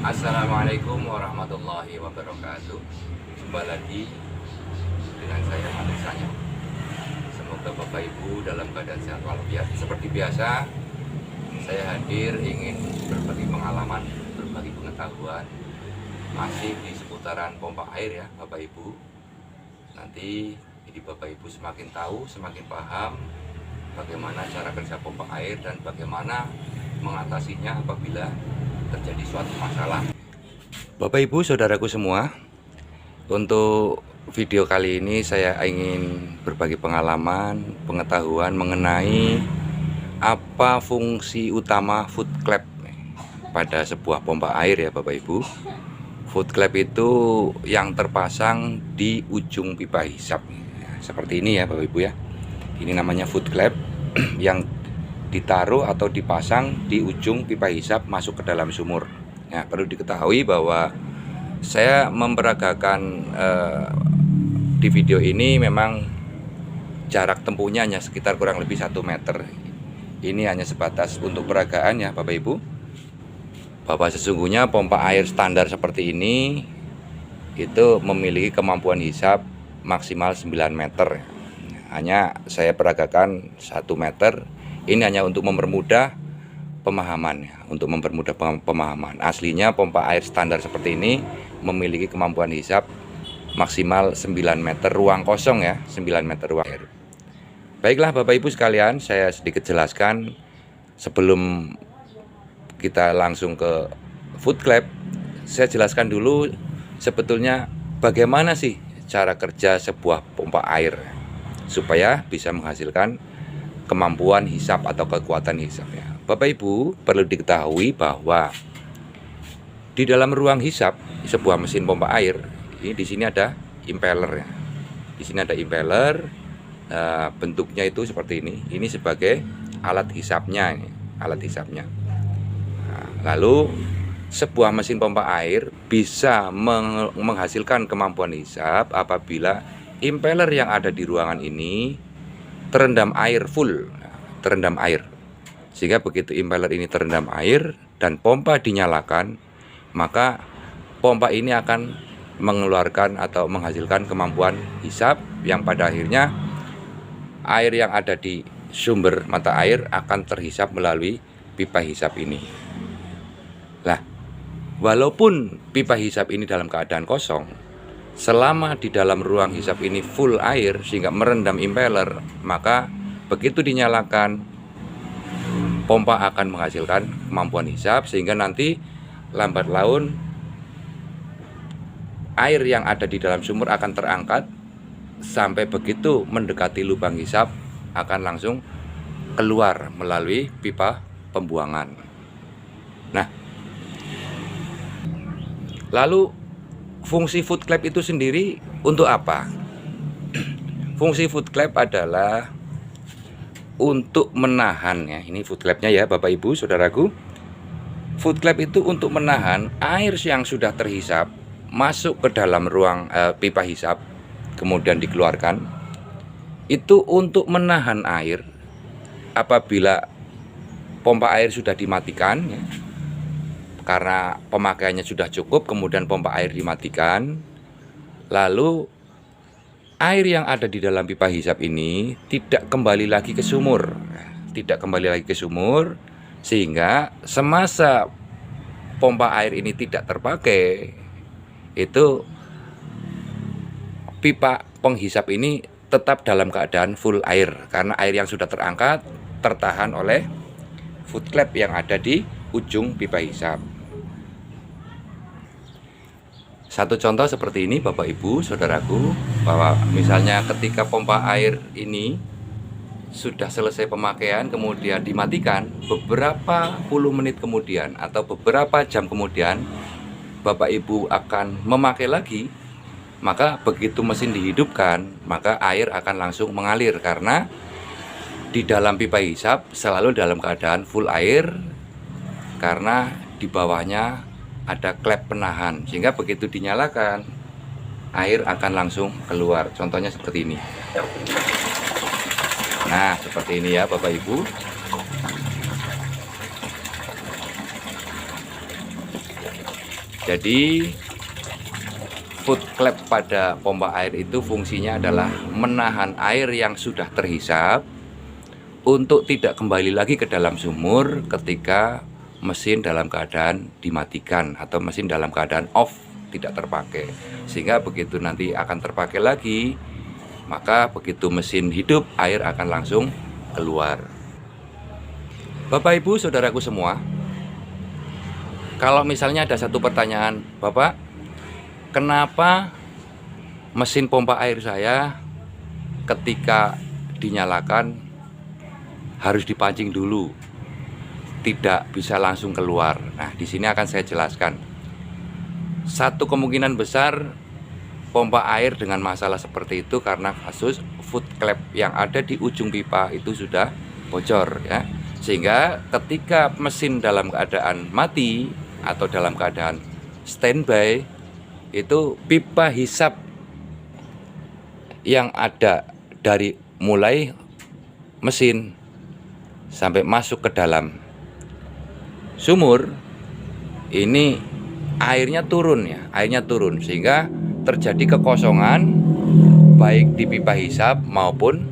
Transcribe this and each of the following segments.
Assalamualaikum warahmatullahi wabarakatuh. Jumpa lagi dengan saya Malik Sanyo. Semoga Bapak Ibu dalam keadaan sehat walafiat. Seperti biasa, saya hadir ingin berbagi pengalaman, berbagi pengetahuan masih di seputaran pompa air ya Bapak Ibu. Nanti jadi Bapak Ibu semakin tahu, semakin paham bagaimana cara kerja pompa air dan bagaimana mengatasinya apabila terjadi suatu masalah. Bapak Ibu saudaraku semua, untuk video kali ini saya ingin berbagi pengalaman, pengetahuan mengenai apa fungsi utama foot clamp pada sebuah pompa air ya Bapak Ibu. Foot clamp itu yang terpasang di ujung pipa hisap seperti ini ya Bapak Ibu ya. Ini namanya foot clamp yang ditaruh atau dipasang di ujung pipa hisap masuk ke dalam sumur. Nah, perlu diketahui bahwa saya memperagakan di video ini memang jarak tempuhnya hanya sekitar kurang lebih 1 meter. Ini hanya sebatas untuk peragaan ya Bapak Ibu. Bahwa sesungguhnya pompa air standar seperti ini itu memiliki kemampuan hisap maksimal 9 meter. Hanya saya peragakan 1 meter. Ini hanya untuk mempermudah pemahaman ya, untuk mempermudah pemahaman. Aslinya pompa air standar seperti ini memiliki kemampuan hisap maksimal 9 meter ruang kosong ya, 9 meter ruang air. Baiklah Bapak Ibu sekalian, saya sedikit jelaskan sebelum kita langsung ke foot clamp. Saya jelaskan dulu sebetulnya bagaimana sih cara kerja sebuah pompa air supaya bisa menghasilkan kemampuan hisap atau kekuatan hisap ya. Bapak Ibu perlu diketahui bahwa di dalam ruang hisap sebuah mesin pompa air ini di sini ada impeller ya. Di sini ada impeller, bentuknya itu seperti ini. Ini sebagai alat hisapnya ini, alat hisapnya. Nah, lalu sebuah mesin pompa air bisa menghasilkan kemampuan hisap apabila impeller yang ada di ruangan ini terendam air full, terendam air. Sehingga begitu impeller ini terendam air dan pompa dinyalakan, maka pompa ini akan mengeluarkan atau menghasilkan kemampuan hisap yang pada akhirnya air yang ada di sumber mata air akan terhisap melalui pipa hisap ini. Nah, walaupun pipa hisap ini dalam keadaan kosong, selama di dalam ruang hisap ini full air sehingga merendam impeller, maka begitu dinyalakan pompa akan menghasilkan kemampuan hisap sehingga nanti lambat laun air yang ada di dalam sumur akan terangkat sampai begitu mendekati lubang hisap akan langsung keluar melalui pipa pembuangan. Nah, lalu fungsi foot clamp itu sendiri untuk apa? Fungsi foot clamp adalah untuk menahan ya. Ini foot clampnya ya Bapak Ibu saudaraku. Foot clamp itu untuk menahan air yang sudah terhisap masuk ke dalam ruang pipa hisap kemudian dikeluarkan. Itu untuk menahan air apabila pompa air sudah dimatikan ya. Karena pemakaiannya sudah cukup, kemudian pompa air dimatikan. Lalu air yang ada di dalam pipa hisap ini tidak kembali lagi ke sumur. Tidak kembali lagi ke sumur, sehingga semasa pompa air ini tidak terpakai, itu pipa penghisap ini tetap dalam keadaan full air. Karena air yang sudah terangkat tertahan oleh foot clamp yang ada di ujung pipa hisap. Satu contoh seperti ini Bapak Ibu saudaraku, bahwa misalnya ketika pompa air ini sudah selesai pemakaian kemudian dimatikan, beberapa puluh menit kemudian atau beberapa jam kemudian Bapak Ibu akan memakai lagi, maka begitu mesin dihidupkan maka air akan langsung mengalir karena di dalam pipa hisap selalu dalam keadaan full air karena di bawahnya ada klep penahan, sehingga begitu dinyalakan air akan langsung keluar. Contohnya seperti ini. Nah, seperti ini ya Bapak Ibu. Jadi foot clamp pada pompa air itu fungsinya adalah menahan air yang sudah terhisap untuk tidak kembali lagi ke dalam sumur ketika mesin dalam keadaan dimatikan atau mesin dalam keadaan off, tidak terpakai. Sehingga begitu nanti akan terpakai lagi, maka begitu mesin hidup, air akan langsung keluar. Bapak Ibu saudaraku semua, kalau misalnya ada satu pertanyaan, Bapak, kenapa mesin pompa air saya ketika dinyalakan harus dipancing dulu, tidak bisa langsung keluar? Nah, di sini akan saya jelaskan. Satu kemungkinan besar pompa air dengan masalah seperti itu karena kasus foot clamp yang ada di ujung pipa itu sudah bocor ya. Sehingga ketika mesin dalam keadaan mati atau dalam keadaan standby, itu pipa hisap yang ada dari mulai mesin sampai masuk ke dalam sumur ini airnya turun ya, airnya turun sehingga terjadi kekosongan baik di pipa hisap maupun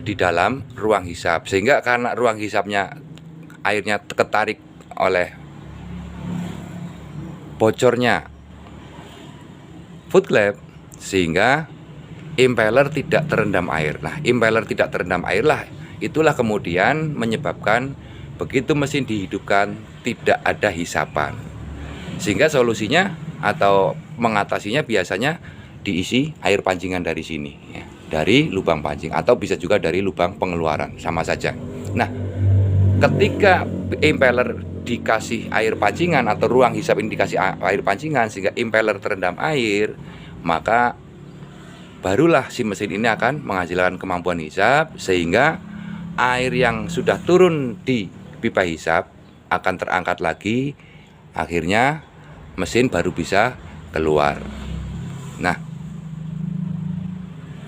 di dalam ruang hisap. Sehingga karena ruang hisapnya airnya ketarik oleh bocornya foot clamp, sehingga impeller tidak terendam air. Nah, impeller tidak terendam air lah, itulah kemudian menyebabkan begitu mesin dihidupkan tidak ada hisapan. Sehingga solusinya atau mengatasinya biasanya diisi air pancingan dari sini ya, dari lubang pancing, atau bisa juga dari lubang pengeluaran, sama saja. Nah, ketika impeller dikasih air pancingan atau ruang hisap ini dikasih air pancingan sehingga impeller terendam air, maka barulah si mesin ini akan menghasilkan kemampuan hisap sehingga air yang sudah turun di pipa hisap akan terangkat lagi, akhirnya mesin baru bisa keluar. Nah,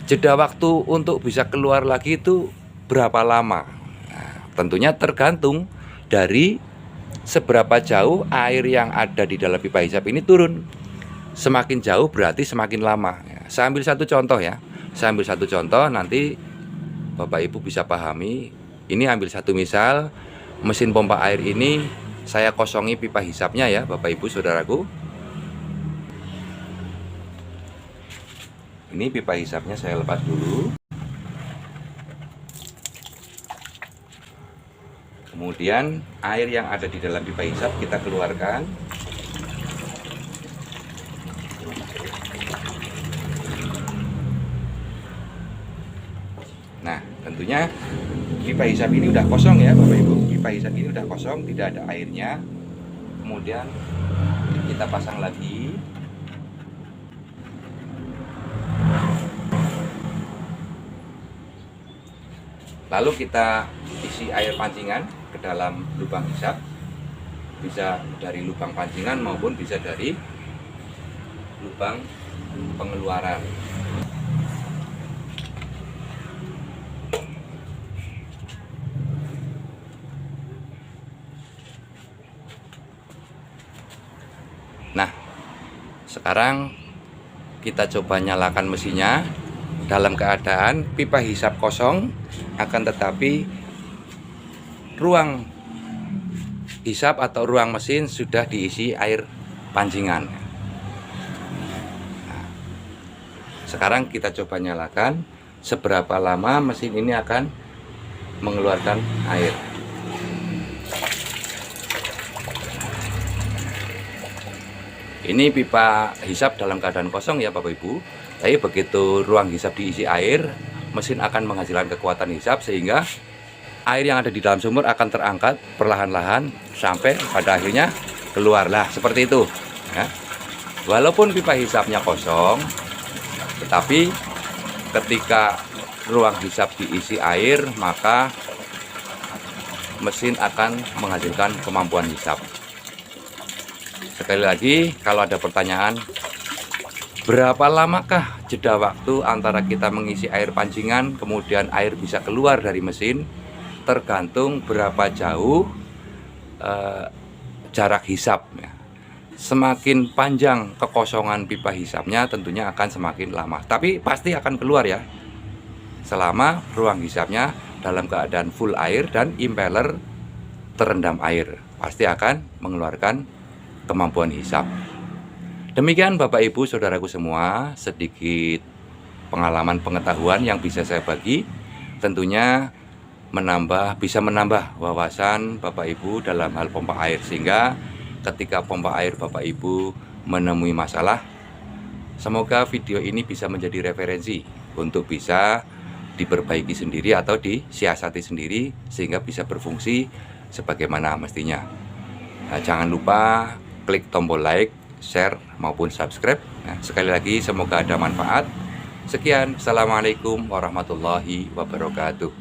jeda waktu untuk bisa keluar lagi itu berapa lama? Nah, tentunya tergantung dari seberapa jauh air yang ada di dalam pipa hisap ini turun. Semakin jauh berarti semakin lama. Saya ambil satu contoh ya. Saya ambil satu contoh, nanti Bapak Ibu bisa pahami. Ini ambil satu misal, mesin pompa air ini saya kosongi pipa hisapnya ya Bapak Ibu saudaraku. Ini pipa hisapnya saya lepas dulu. Kemudian air yang ada di dalam pipa hisap kita keluarkan. Nah, tentunya pipa hisap ini udah kosong ya Bapak Ibu. Pipa hisap ini udah kosong, tidak ada airnya. Kemudian kita pasang lagi. Lalu kita isi air pancingan ke dalam lubang hisap, bisa dari lubang pancingan maupun bisa dari lubang pengeluaran. Nah, sekarang kita coba nyalakan mesinnya dalam keadaan pipa hisap kosong, akan tetapi ruang hisap atau ruang mesin sudah diisi air pancingan. Nah, sekarang kita coba nyalakan seberapa lama mesin ini akan mengeluarkan air. Ini pipa hisap dalam keadaan kosong ya Bapak Ibu. Tapi begitu ruang hisap diisi air, mesin akan menghasilkan kekuatan hisap sehingga air yang ada di dalam sumur akan terangkat perlahan-lahan sampai pada akhirnya keluarlah seperti itu ya. Walaupun pipa hisapnya kosong, tetapi ketika ruang hisap diisi air, maka mesin akan menghasilkan kemampuan hisap. Sekali lagi, kalau ada pertanyaan, berapa lamakah jeda waktu antara kita mengisi air pancingan kemudian air bisa keluar dari mesin? Tergantung berapa jauh jarak hisap ya. semakin panjang kekosongan pipa hisapnya tentunya akan semakin lama. Tapi pasti akan keluar ya, selama ruang hisapnya dalam keadaan full air dan impeller terendam air, pasti akan mengeluarkan kemampuan hisap. Demikian Bapak Ibu Saudaraku semua, sedikit pengalaman pengetahuan yang bisa saya bagi, tentunya bisa menambah wawasan Bapak Ibu dalam hal pompa air, sehingga ketika pompa air Bapak Ibu menemui masalah, semoga video ini bisa menjadi referensi untuk bisa diperbaiki sendiri atau disiasati sendiri sehingga bisa berfungsi sebagaimana mestinya. Nah, jangan lupa klik tombol like, share maupun subscribe. Nah, sekali lagi semoga ada manfaat. Sekian, assalamualaikum warahmatullahi wabarakatuh.